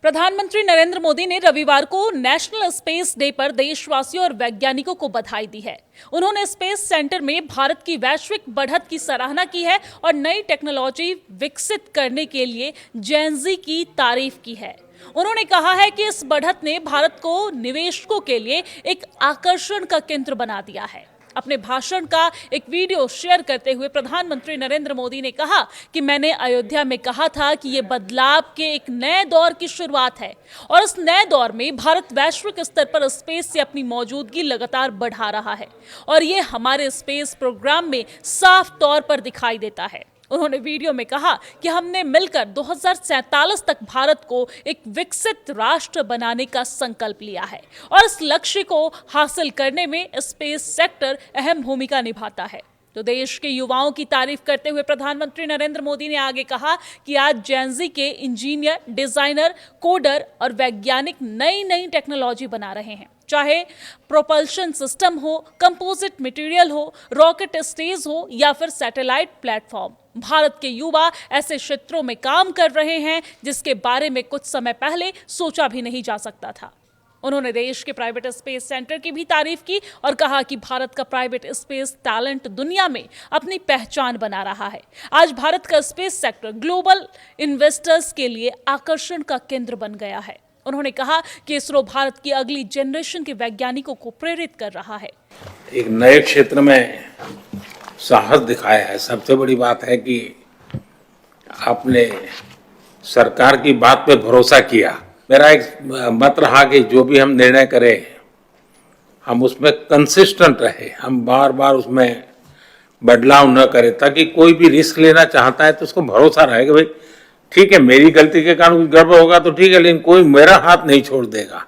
प्रधानमंत्री नरेंद्र मोदी ने रविवार को नेशनल स्पेस डे पर देशवासियों और वैज्ञानिकों को बधाई दी है। उन्होंने स्पेस सेंटर में भारत की वैश्विक बढ़त की सराहना की है और नई टेक्नोलॉजी विकसित करने के लिए जेन-ज़ी की तारीफ की है। उन्होंने कहा है कि इस बढ़त ने भारत को निवेशकों के लिए एक आकर्षण का केंद्र बना दिया है। अपने भाषण का एक वीडियो शेयर करते हुए प्रधानमंत्री नरेंद्र मोदी ने कहा कि मैंने अयोध्या में कहा था कि ये बदलाव के एक नए दौर की शुरुआत है और इस नए दौर में भारत वैश्विक स्तर पर स्पेस से अपनी मौजूदगी लगातार बढ़ा रहा है और ये हमारे स्पेस प्रोग्राम में साफ तौर पर दिखाई देता है। उन्होंने वीडियो में कहा कि हमने मिलकर 2047 तक भारत को एक विकसित राष्ट्र बनाने का संकल्प लिया है और इस लक्ष्य को हासिल करने में स्पेस सेक्टर अहम भूमिका निभाता है। तो देश के युवाओं की तारीफ करते हुए प्रधानमंत्री नरेंद्र मोदी ने आगे कहा कि आज जेन-ज़ी के इंजीनियर, डिजाइनर, कोडर और वैज्ञानिक नई नई टेक्नोलॉजी बना रहे हैं। चाहे प्रोपल्शन सिस्टम हो, कंपोजिट मटेरियल हो, रॉकेट स्टेज हो या फिर सैटेलाइट प्लेटफॉर्म, भारत के युवा ऐसे क्षेत्रों में काम कर रहे हैं जिसके बारे में कुछ समय पहले सोचा भी नहीं जा सकता था। उन्होंने देश के प्राइवेट स्पेस सेंटर की भी तारीफ की और कहा कि भारत का प्राइवेट स्पेस टैलेंट दुनिया में अपनी पहचान बना रहा है। आज भारत का स्पेस सेक्टर ग्लोबल इन्वेस्टर्स के लिए आकर्षण का केंद्र बन गया है। उन्होंने कहा कि इसरो भारत की अगली जनरेशन के वैज्ञानिकों को प्रेरित कर रहा है। एक नए क्षेत्र में साहस दिखाया है। सबसे बड़ी बात है कि आपने सरकार की बात पे भरोसा किया। मेरा एक मत रहा कि जो भी हम निर्णय करें हम उसमें कंसिस्टेंट रहे, हम बार बार उसमें बदलाव न करें, ताकि कोई भी रिस्क लेना चाहता है तो उसको भरोसा रहे कि भाई ठीक है, मेरी गलती के कारण कुछ गड़बड़ होगा तो ठीक है, लेकिन कोई मेरा हाथ नहीं छोड़ देगा।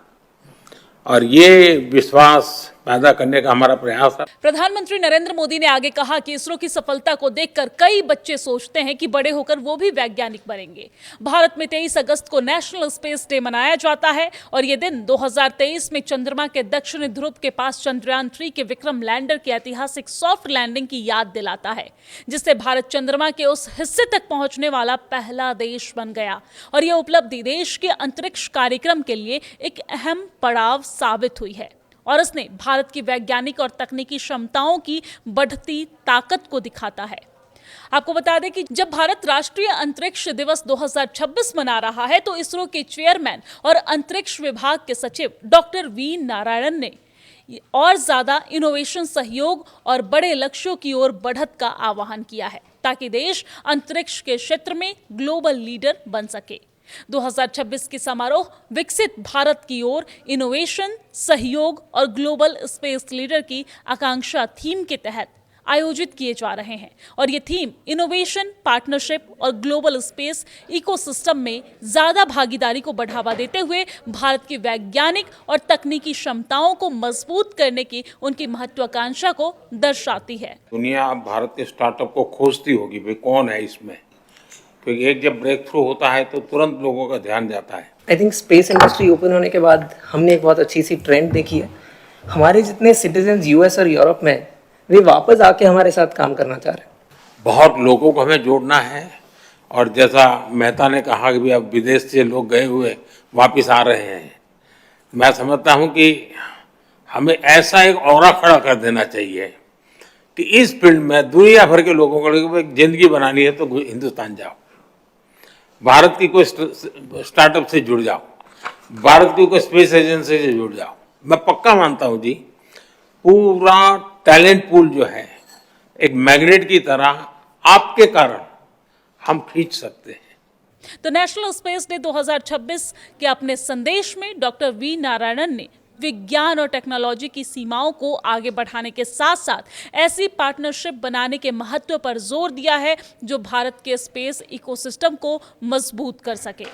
और ये विश्वास पैदा करने का हमारा प्रयास है। प्रधानमंत्री नरेंद्र मोदी ने आगे कहा कि इसरो की सफलता को देखकर कई बच्चे सोचते हैं कि बड़े होकर वो भी वैज्ञानिक बनेंगे। भारत में 23 अगस्त को नेशनल स्पेस डे मनाया जाता है और ये दिन 2023 में चंद्रमा के दक्षिणी ध्रुव के पास चंद्रयान 3 के विक्रम लैंडर की ऐतिहासिक सॉफ्ट लैंडिंग की याद दिलाता है, जिससे भारत चंद्रमा के उस हिस्से तक पहुंचने वाला पहला देश बन गया और यह उपलब्धि देश के अंतरिक्ष कार्यक्रम के लिए एक अहम पड़ाव साबित हुई है और इसने भारत की वैज्ञानिक और तकनीकी क्षमताओं की बढ़ती ताकत को दिखाता है। आपको बता दें कि जब भारत राष्ट्रीय अंतरिक्ष दिवस 2026 मना रहा है तो इसरो के चेयरमैन और अंतरिक्ष विभाग के सचिव डॉक्टर वी नारायणन ने और ज्यादा इनोवेशन, सहयोग और बड़े लक्ष्यों की ओर बढ़त का आह्वान किया है ताकि देश अंतरिक्ष के क्षेत्र में ग्लोबल लीडर बन सके। 2026 की समारोह विकसित भारत की ओर इनोवेशन, सहयोग और ग्लोबल स्पेस लीडर की आकांक्षा थीम के तहत आयोजित किए जा रहे हैं और ये थीम इनोवेशन, पार्टनरशिप और ग्लोबल स्पेस इकोसिस्टम में ज्यादा भागीदारी को बढ़ावा देते हुए भारत की वैज्ञानिक और तकनीकी क्षमताओं को मजबूत करने की उनकी महत्वाकांक्षा को दर्शाती है। दुनिया अब भारत के स्टार्टअप को खोजती होगी, भाई कौन है इसमें, क्योंकि एक जब ब्रेक थ्रू होता है तो तुरंत लोगों का ध्यान जाता है। I think space industry open होने के बाद हमने एक बहुत अच्छी सी ट्रेंड देखी है। हमारे जितने सिटीजन यूएस और यूरोप में वे वापस आके हमारे साथ काम करना चाह रहे हैं। बहुत लोगों को हमें जोड़ना है और जैसा मेहता ने कहा कि भी अब विदेश से लोग गए हुए वापस आ रहे हैं, मैं समझता हूं कि हमें ऐसा एक ऑरा खड़ा कर देना चाहिए कि इस फील्ड में दुनिया भर के लोगों को जिंदगी बनानी है तो हिंदुस्तान जाओ, भारत की कोई स्टार्टअप से जुड़ जाओ, भारत की कोई स्पेस एजेंसी से जुड़ जाओ। मैं पक्का मानता हूं जी, पूरा टैलेंट पूल जो है एक मैग्नेट की तरह आपके कारण हम खींच सकते हैं। तो नेशनल स्पेस डे 2026 के अपने संदेश में डॉक्टर वी नारायणन ने विज्ञान और टेक्नोलॉजी की सीमाओं को आगे बढ़ाने के साथ साथ ऐसी पार्टनरशिप बनाने के महत्व पर जोर दिया है जो भारत के स्पेस इकोसिस्टम को मजबूत कर सके।